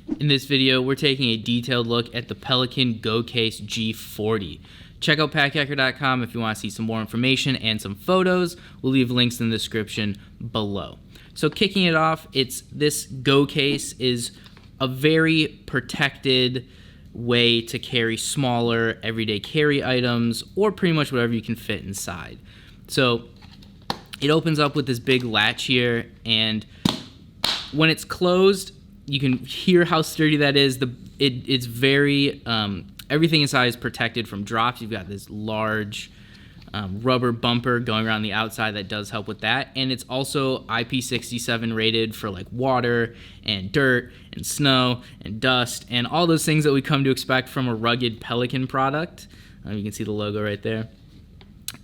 In this video, we're taking a detailed look at the Pelican G40. Check out packhacker.com if you want to see some more information and some photos. We'll leave links in the description below. So kicking it off, this Go case is a very protected way to carry smaller everyday carry items or pretty much whatever you can fit inside. So it opens up with this big latch here, and when it's closed, you can hear how sturdy that is. It's very everything inside is protected from drops. You've got this large rubber bumper going around the outside that does help with that, and it's also IP67 rated for like water and dirt and snow and dust and all those things that we come to expect from a rugged Pelican product. You can see the logo right there.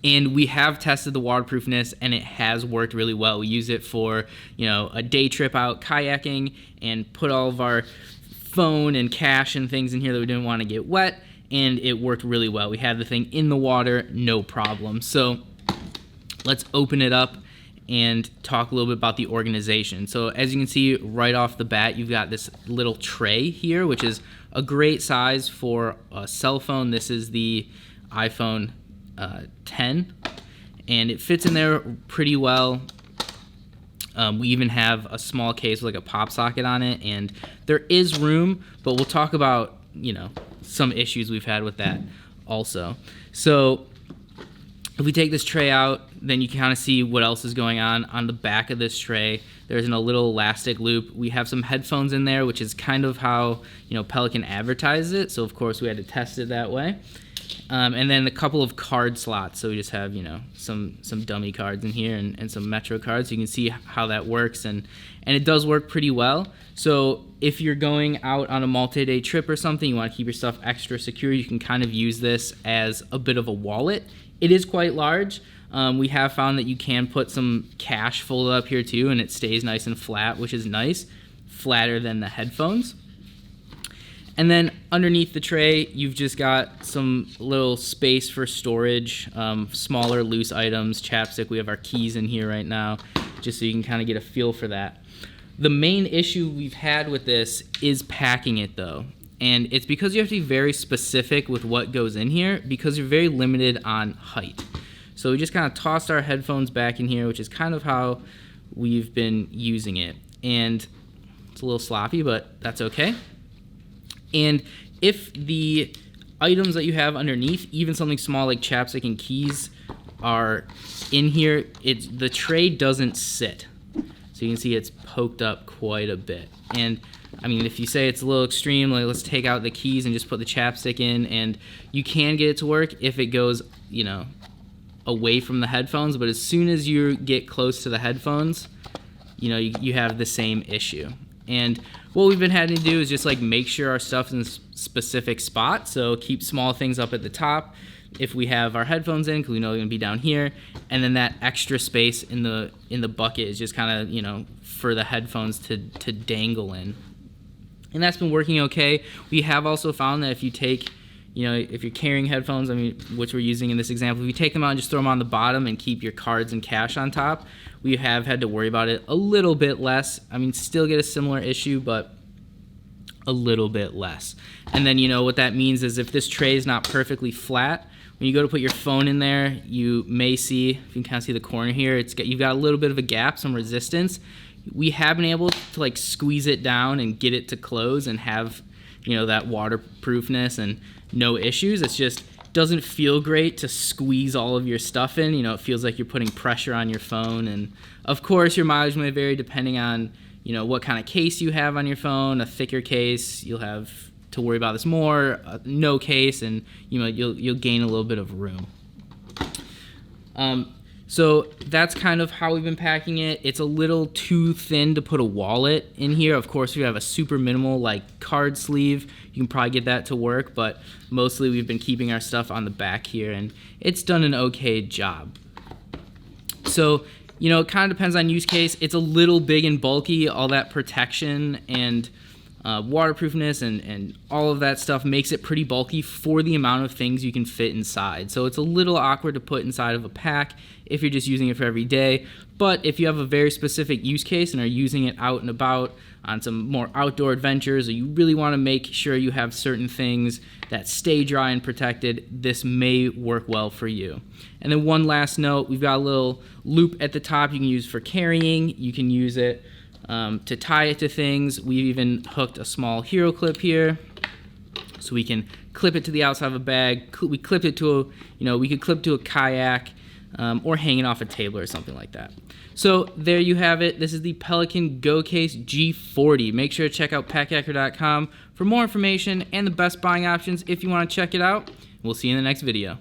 And we have tested the waterproofness, and it has worked really well. We use it for, a day trip out kayaking and put all of our phone and cash and things in here that we didn't want to get wet, and it worked really well. We had the thing in the water, no problem. So let's open it up and talk a little bit about the organization. So as you can see right off the bat, you've got this little tray here, which is a great size for a cell phone. This is the iPhone 10, and it fits in there pretty well. We even have a small case with like a pop socket on it, and there is room, but we'll talk about some issues we've had with that also. So if we take this tray out, then you can kind of see what else is going on the back of this tray. There's a little elastic loop. We have some headphones in there, which is kind of how Pelican advertises it, so of course we had to test it that way. And then a couple of card slots. So we just have, some dummy cards in here and some Metro cards. So you can see how that works. And it does work pretty well. So if you're going out on a multi-day trip or something, you want to keep your stuff extra secure, you can kind of use this as a bit of a wallet. It is quite large. We have found that you can put some cash folded up here too, and it stays nice and flat, which is nice. Flatter than the headphones. And then underneath the tray, you've just got some little space for storage, smaller loose items, chapstick. We have our keys in here right now, just so you can kind of get a feel for that. The main issue we've had with this is packing it though. And it's because you have to be very specific with what goes in here because you're very limited on height. So we just kind of tossed our headphones back in here, which is kind of how we've been using it. And it's a little sloppy, but that's okay. And if the items that you have underneath, even something small like chapstick and keys, are in here, the tray doesn't sit. So you can see it's poked up quite a bit. And I mean, if you say it's a little extreme, like let's take out the keys and just put the chapstick in, and you can get it to work if it goes, away from the headphones. But as soon as you get close to the headphones, you have the same issue. And what we've been having to do is just like make sure our stuff's in a specific spot. So keep small things up at the top if we have our headphones in, because we know they're gonna be down here. And then that extra space in the bucket is just kind of for the headphones to dangle in. And that's been working okay. We have also found that if you take, if you're carrying headphones, which we're using in this example, if you take them out and just throw them on the bottom and keep your cards and cash on top, we have had to worry about it a little bit less. Still get a similar issue, but a little bit less. And then, what that means is if this tray is not perfectly flat, when you go to put your phone in there, you may see, if you can kind of see the corner here, you've got a little bit of a gap, some resistance. We have been able to squeeze it down and get it to close and have, that waterproofness and no issues. It's just doesn't feel great to squeeze all of your stuff in. It feels like you're putting pressure on your phone. And of course, your mileage may vary depending on, what kind of case you have on your phone. A thicker case, you'll have to worry about this more. No case, and you'll gain a little bit of room. So that's kind of how we've been packing it. It's a little too thin to put a wallet in here. Of course, we have a super minimal card sleeve. You can probably get that to work, but mostly we've been keeping our stuff on the back here, and it's done an okay job. So, it kind of depends on use case. It's a little big and bulky, all that protection and waterproofness and all of that stuff makes it pretty bulky for the amount of things you can fit inside. So it's a little awkward to put inside of a pack if you're just using it for every day. But if you have a very specific use case and are using it out and about on some more outdoor adventures, or you really want to make sure you have certain things that stay dry and protected, this may work well for you. And then one last note, we've got a little loop at the top you can use for carrying. You can use it to tie it to things. We've even hooked a small hero clip here, so we can clip it to the outside of a bag. We clipped it to we could clip to a kayak, or hang it off a table or something like that. So there you have it. This is the Pelican Go Case G40. Make sure to check out packhacker.com for more information and the best buying options if you want to check it out. We'll see you in the next video.